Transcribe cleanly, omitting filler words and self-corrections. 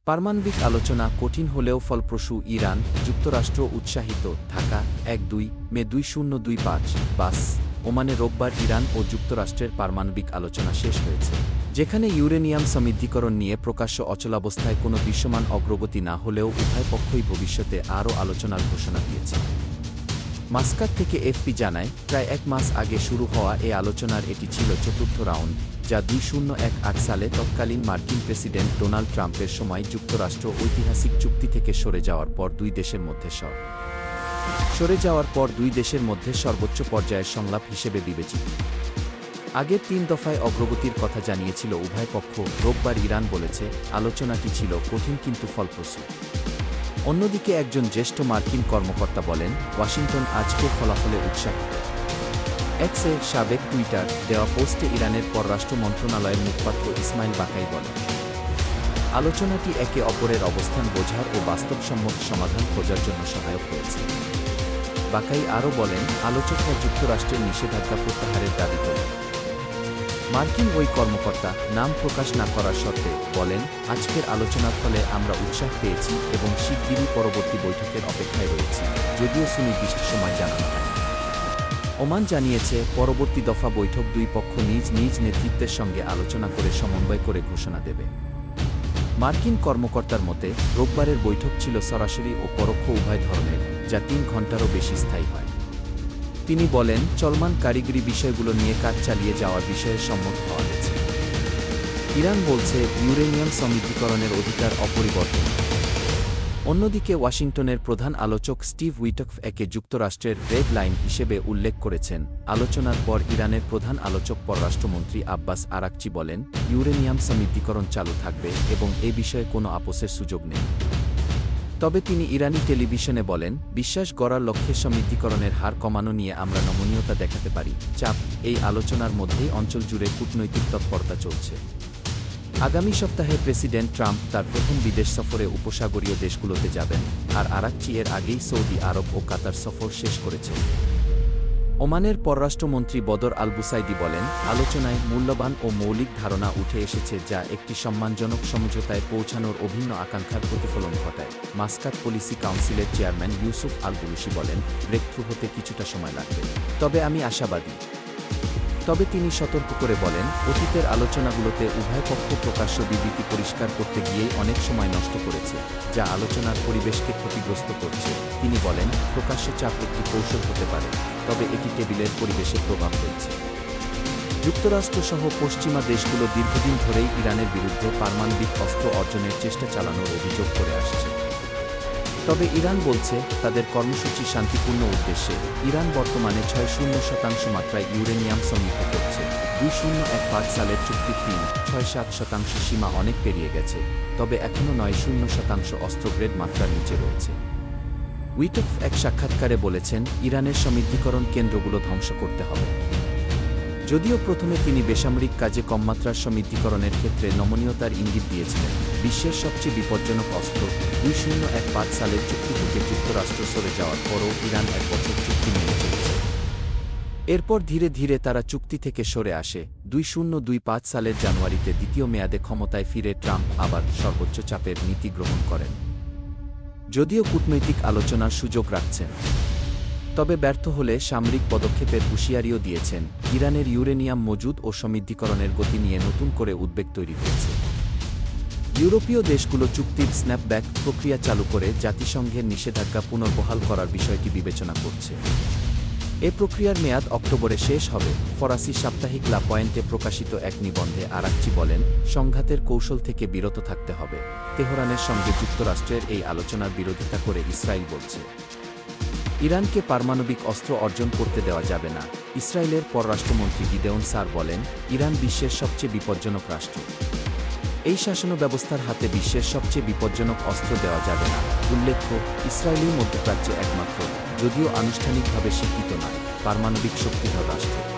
পারমাণবিক আলোচনা কঠিন হলেও ফলপ্রসূ ইরান, যুক্তরাষ্ট্র উৎসাহিত ঢাকা ১-২ মে ২০২৫ বাস ওমানে রোববার ইরান ও যুক্তরাষ্ট্রের পারমাণবিক আলোচনা শেষ হয়েছে, যেখানে ইউরেনিয়াম সমৃদ্ধিকরণ নিয়ে প্রকাশ্য অচলাবস্থায় কোনো দৃশ্যমান অগ্রগতি না হলেও উভয় পক্ষই ভবিষ্যতে আরও আলোচনার ঘোষণা দিয়েছে। মাস্কাট থেকে এফপি জানায়, প্রায় এক মাস আগে শুরু হওয়া এ আলোচনার এটি ছিল চতুর্থ রাউন্ড, যা ২০১৮ সালে তৎকালীন মার্কিন প্রেসিডেন্ট ডোনাল্ড ট্রাম্পের সময় যুক্তরাষ্ট্র ঐতিহাসিক চুক্তি থেকে সরে যাওয়ার পর দুই দেশের মধ্যে সর্বোচ্চ পর্যায়ের সংলাপ হিসেবে বিবেচিত। আগের ৩ দফায় অগ্রগতির কথা জানিয়েছিল উভয় পক্ষ। রোববার ইরান বলেছে, আলোচনাটি ছিল কঠিন কিন্তু ফলপ্রসূ। অন্যদিকে একজন জ্যেষ্ঠ মার্কিন কর্মকর্তা বলেন, ওয়াশিংটন আজকের ফলাফলে উৎসাহিত। এক্সে সাবেক টুইটার দেওয়া পোস্টে ইরানের পররাষ্ট্র মন্ত্রণালয়ের মুখপাত্র ইসমাইল বাকাই বলেন, আলোচনাটি একে অপরের অবস্থান বোঝার ও বাস্তবসম্মত সমাধান খোঁজার জন্য সহায়ক হয়েছে। বাকাই আরও বলেন, আলোচকরা যুক্তরাষ্ট্রের নিষেধাজ্ঞা প্রত্যাহারের দাবি করেন। মার্কিন ওই কর্মকর্তা নাম প্রকাশ না করার শর্তে বলেন, আজকের আলোচনার ফলে আমরা উৎসাহ পেয়েছি এবং শিগগিরই পরবর্তী বৈঠকের অপেক্ষায় রয়েছি, যদিও সুনির্দিষ্ট সময় জানানো হয়। ওমান জানিয়েছে, পরবর্তী দফা বৈঠক দুই পক্ষ নিজ নিজ নেতৃত্বের সঙ্গে আলোচনা করে সমন্বয় করে ঘোষণা দেবে। মার্কিন কর্মকর্তার মতে, রোববারের বৈঠক ছিল সরাসরি ও পরোক্ষ উভয় ধরনের, যা ৩ ঘণ্টারও বেশি স্থায়ী হয়। তিনি বলেন, চলমান কারিগরি বিষয়গুলো নিয়ে কাজ চালিয়ে যাওয়ার বিষয়ে সম্মত হওয়া গেছে। ইরান বলছে, ইউরেনিয়াম সমৃদ্ধিকরণের অধিকার অপরিবর্তনীয়। অন্যদিকে ওয়াশিংটনের প্রধান আলোচক স্টিভ উইটকফ একে যুক্তরাষ্ট্রের রেড লাইন হিসেবে উল্লেখ করেছেন। আলোচনার পর ইরানের প্রধান আলোচক পররাষ্ট্রমন্ত্রী আব্বাস আরাকচি বলেন, ইউরেনিয়াম সমৃদ্ধিকরণ চালু থাকবে এবং এ বিষয়ে কোনো আপোসের সুযোগ নেই। তবে তিনি ইরানি টেলিভিশনে বলেন, বিশ্বাস গড়ার লক্ষ্যে সমৃদ্ধিকরণের হার কমানো নিয়ে আমরা নমনীয়তা দেখাতে পারি। চাপ এই আলোচনার মধ্যেই অঞ্চল জুড়ে কূটনৈতিক তৎপরতা চলছে। আগামী সপ্তাহে প্রেসিডেন্ট ট্রাম্প তার প্রথম বিদেশ সফরে উপসাগরীয় দেশগুলোতে যাবেন, আর আরাকচি এর আগেই সৌদি আরব ও কাতার সফর শেষ করেছেন। ওমানের পররাষ্ট্রমন্ত্রী বদর আল বুসাইদি বলেন, আলোচনায় মূল্যবান ও মৌলিক ধারণা উঠে এসেছে যা একটি সম্মানজনক সমঝোতায় পৌঁছানোর অভিন্ন আকাঙ্ক্ষার প্রতিফলন ঘটায়। মাস্কাট পলিসি কাউন্সিলের চেয়ারম্যান ইউসুফ আল বুলুশি বলেন, ব্রেকথ্রু হতে কিছুটা সময় লাগবে, তবে আমি আশাবাদী। তবে তিনি সতর্ক করে বলেন, অতীতের আলোচনাগুলোতে উভয় পক্ষ প্রকাশ্য বিবৃতি পরিষ্কার করতে গিয়েই অনেক সময় নষ্ট করেছে, যা আলোচনার পরিবেশকে ক্ষতিগ্রস্ত করছে। তিনি বলেন, প্রকাশ্য চাপ একটি কৌশল হতে পারে, তবে এটি টেবিলের পরিবেশে প্রভাব ফেলছে। যুক্তরাষ্ট্রসহ পশ্চিমা দেশগুলো দীর্ঘদিন ধরেই ইরানের বিরুদ্ধে পারমাণবিক অস্ত্র অর্জনের চেষ্টা চালানোর অভিযোগ করে আসছে। তবে ইরান বলছে, তাদের কর্মসূচি শান্তিপূর্ণ উদ্দেশ্যে। ইরান বর্তমানে ৬.০% মাত্রায় ইউরেনিয়াম সমৃদ্ধ করছে। ২০১৫ সালের চুক্তির ৩.৬৭% সীমা অনেক পেরিয়ে গেছে, তবে এখনও ৯.০% অস্ত্রগ্রেড মাত্রার নিচে রয়েছে। উইটকফ এক সাক্ষাৎকারে বলেছেন, ইরানের সমৃদ্ধিকরণ কেন্দ্রগুলো ধ্বংস করতে হবে। যদিও প্রথমে তিনি বেসামরিক কাজে কমমাত্রার সমৃদ্ধিকরণের ক্ষেত্রে নমনীয়তার ইঙ্গিত দিয়েছিলেন। বিশ্বের সবচেয়ে বিপজ্জনক অস্ত্র ২০১৫ সালের চুক্তি থেকে যুক্তরাষ্ট্র সরে যাওয়ার পরও ইরান ১ বছর চুক্তি মেনে চলেছে। এরপর ধীরে ধীরে তারা চুক্তি থেকে সরে আসে। ২০২৫ সালের জানুয়ারিতে দ্বিতীয় মেয়াদে ক্ষমতায় ফিরে ট্রাম্প আবার সর্বোচ্চ চাপের নীতি গ্রহণ করেন, যদিও কূটনৈতিক আলোচনার সুযোগ রাখছেন। তবে ব্যর্থ হলে সামরিক পদক্ষেপের হুঁশিয়ারিও দিয়েছেন। ইরানের ইউরেনিয়াম মজুদ ও সমৃদ্ধিকরণের গতি নিয়ে নতুন করে উদ্বেগ তৈরি হয়েছে। ইউরোপীয় দেশগুলো চুক্তির স্ন্যাপব্যাক প্রক্রিয়া চালু করে জাতিসংঘের নিষেধাজ্ঞা পুনর্বহাল করার বিষয়টি বিবেচনা করছে। এ প্রক্রিয়ার মেয়াদ অক্টোবরে শেষ হবে। ফরাসি সাপ্তাহিক লা পয়েন্টে প্রকাশিত এক নিবন্ধে আরাকচি বলেন, সংঘাতের কৌশল থেকে বিরত থাকতে হবে। তেহরানের সঙ্গে যুক্তরাষ্ট্রের এই আলোচনার বিরোধিতা করে ইসরায়েল বলছে, ইরানকে পারমাণবিক অস্ত্র অর্জন করতে দেওয়া যাবে না। ইসরায়েলের পররাষ্ট্রমন্ত্রী গিদেওন সার বলেন, ইরান বিশ্বের সবচেয়ে বিপজ্জনক রাষ্ট্র। এই শাসন ব্যবস্থার হাতে বিশ্বের সবচেয়ে বিপজ্জনক অস্ত্র দেওয়া যাবে না। উল্লেখ্য, ইসরায়েলই মধ্যপ্রাচ্যে একমাত্র, যদিও আনুষ্ঠানিকভাবে স্বীকৃত নয়, পারমাণবিক শক্তিধর রাষ্ট্র।